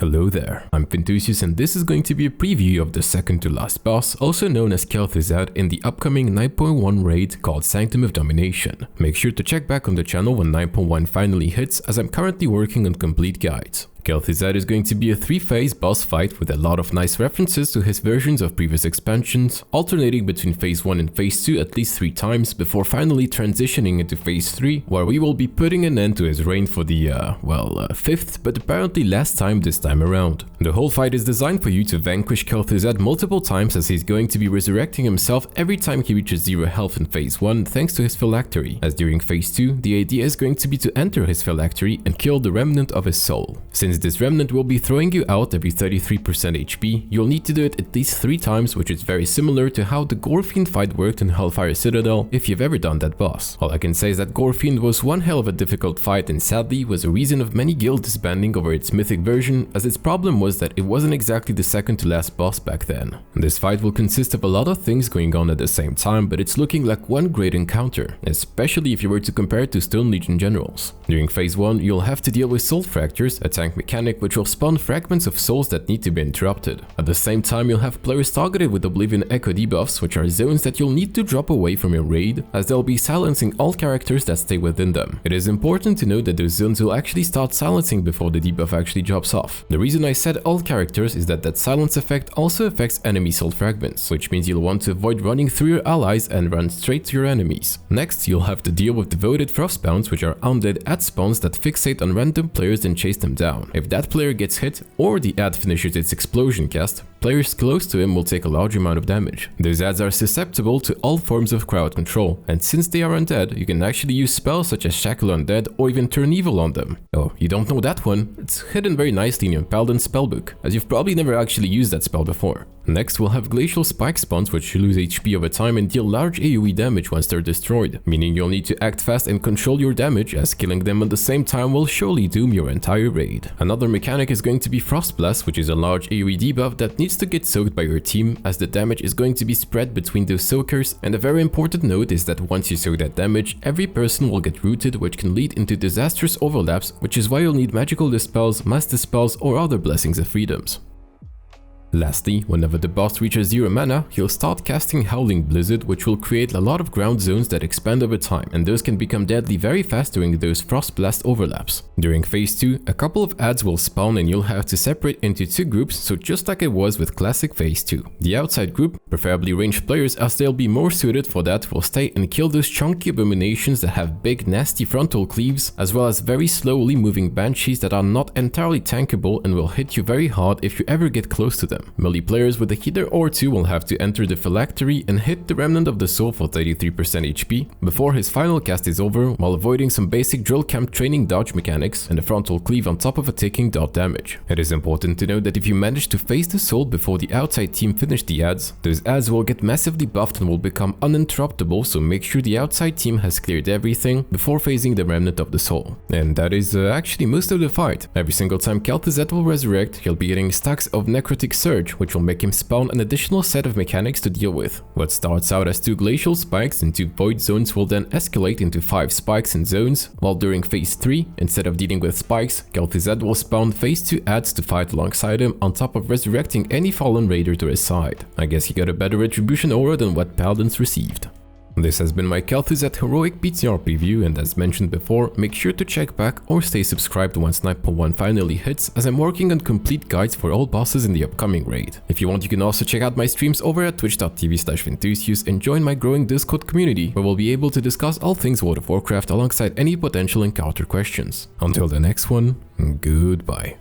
Hello there, I'm Fintusius and this is going to be a preview of the second to last boss, also known as Kel'thuzad, in the upcoming 9.1 raid called Sanctum of Domination. Make sure to check back on the channel when 9.1 finally hits, as I'm currently working on complete guides. Kel'thuzad is going to be a 3-phase boss fight with a lot of nice references to his versions of previous expansions, alternating between phase 1 and phase 2 at least 3 times before finally transitioning into phase 3, where we will be putting an end to his reign for the, 5th but apparently last time this time around. The whole fight is designed for you to vanquish Kel'thuzad multiple times, as he's going to be resurrecting himself every time he reaches 0 health in phase 1 thanks to his phylactery, as during phase 2 the idea is going to be to enter his phylactery and kill the remnant of his soul. Since this remnant will be throwing you out every 33% HP, you'll need to do it at least 3 times, which is very similar to how the Gorefiend fight worked in Hellfire Citadel if you've ever done that boss. All I can say is that Gorefiend was one hell of a difficult fight and sadly was a reason of many guilds disbanding over its mythic version, as its problem was that it wasn't exactly the second to last boss back then. This fight will consist of a lot of things going on at the same time, but it's looking like one great encounter, especially if you were to compare it to Stone Legion generals. During phase 1 you'll have to deal with soul fractures, a tank mechanic which will spawn fragments of souls that need to be interrupted. At the same time you'll have players targeted with Oblivion Echo debuffs, which are zones that you'll need to drop away from your raid, as they'll be silencing all characters that stay within them. It is important to note that those zones will actually start silencing before the debuff actually drops off. The reason I said all characters is that silence effect also affects enemy soul fragments, which means you'll want to avoid running through your allies and run straight to your enemies. Next you'll have to deal with devoted frostbounds, which are undead ad spawns that fixate on random players and chase them down. If that player gets hit or the ad finishes its explosion cast, players close to him will take a large amount of damage. Those ads are susceptible to all forms of crowd control, and since they are undead, you can actually use spells such as Shackle Undead or even Turn Evil on them. Oh, you don't know that one? It's hidden very nicely in your Paladin spellbook, as you've probably never actually used that spell before. Next we'll have Glacial Spike spawns, which lose HP over time and deal large AoE damage once they're destroyed, meaning you'll need to act fast and control your damage, as killing them at the same time will surely doom your entire raid. Another mechanic is going to be Frostblast, which is a large AoE debuff that needs to get soaked by your team, as the damage is going to be spread between those soakers, and a very important note is that once you soak that damage, every person will get rooted, which can lead into disastrous overlaps, which is why you'll need magical dispels, mass dispels or other blessings of freedoms. Lastly, whenever the boss reaches 0 mana, he'll start casting Howling Blizzard, which will create a lot of ground zones that expand over time, and those can become deadly very fast during those Frostblast overlaps. During phase 2, a couple of ads will spawn and you'll have to separate into 2 groups, so just like it was with classic phase 2. The outside group, preferably ranged players as they'll be more suited for that, will stay and kill those chunky abominations that have big nasty frontal cleaves, as well as very slowly moving banshees that are not entirely tankable and will hit you very hard if you ever get close to them. Melee players with a healer or 2 will have to enter the phylactery and hit the remnant of the soul for 33% HP before his final cast is over, while avoiding some basic drill camp training dodge mechanics and a frontal cleave on top of a taking dot damage. It is important to note that if you manage to face the soul before the outside team finish the ads, those ads will get massively buffed and will become uninterruptible, so make sure the outside team has cleared everything before facing the remnant of the soul. And that is actually most of the fight. Every single time Kel'thuzad will resurrect, he'll be getting stacks of necrotic surge, which will make him spawn an additional set of mechanics to deal with. What starts out as 2 glacial spikes and 2 void zones will then escalate into 5 spikes and zones, while during phase 3, instead of dealing with spikes, Kel'thuzad will spawn phase 2 ads to fight alongside him, on top of resurrecting any fallen raider to his side. I guess he got a better retribution aura than what Paladins received. This has been my Kel'thuzad heroic PTR preview, and as mentioned before, make sure to check back or stay subscribed once 9.1 finally hits, as I'm working on complete guides for all bosses in the upcoming raid. If you want, you can also check out my streams over at twitch.tv/Fintusius and join my growing Discord community, where we'll be able to discuss all things World of Warcraft alongside any potential encounter questions. Until the next one, goodbye.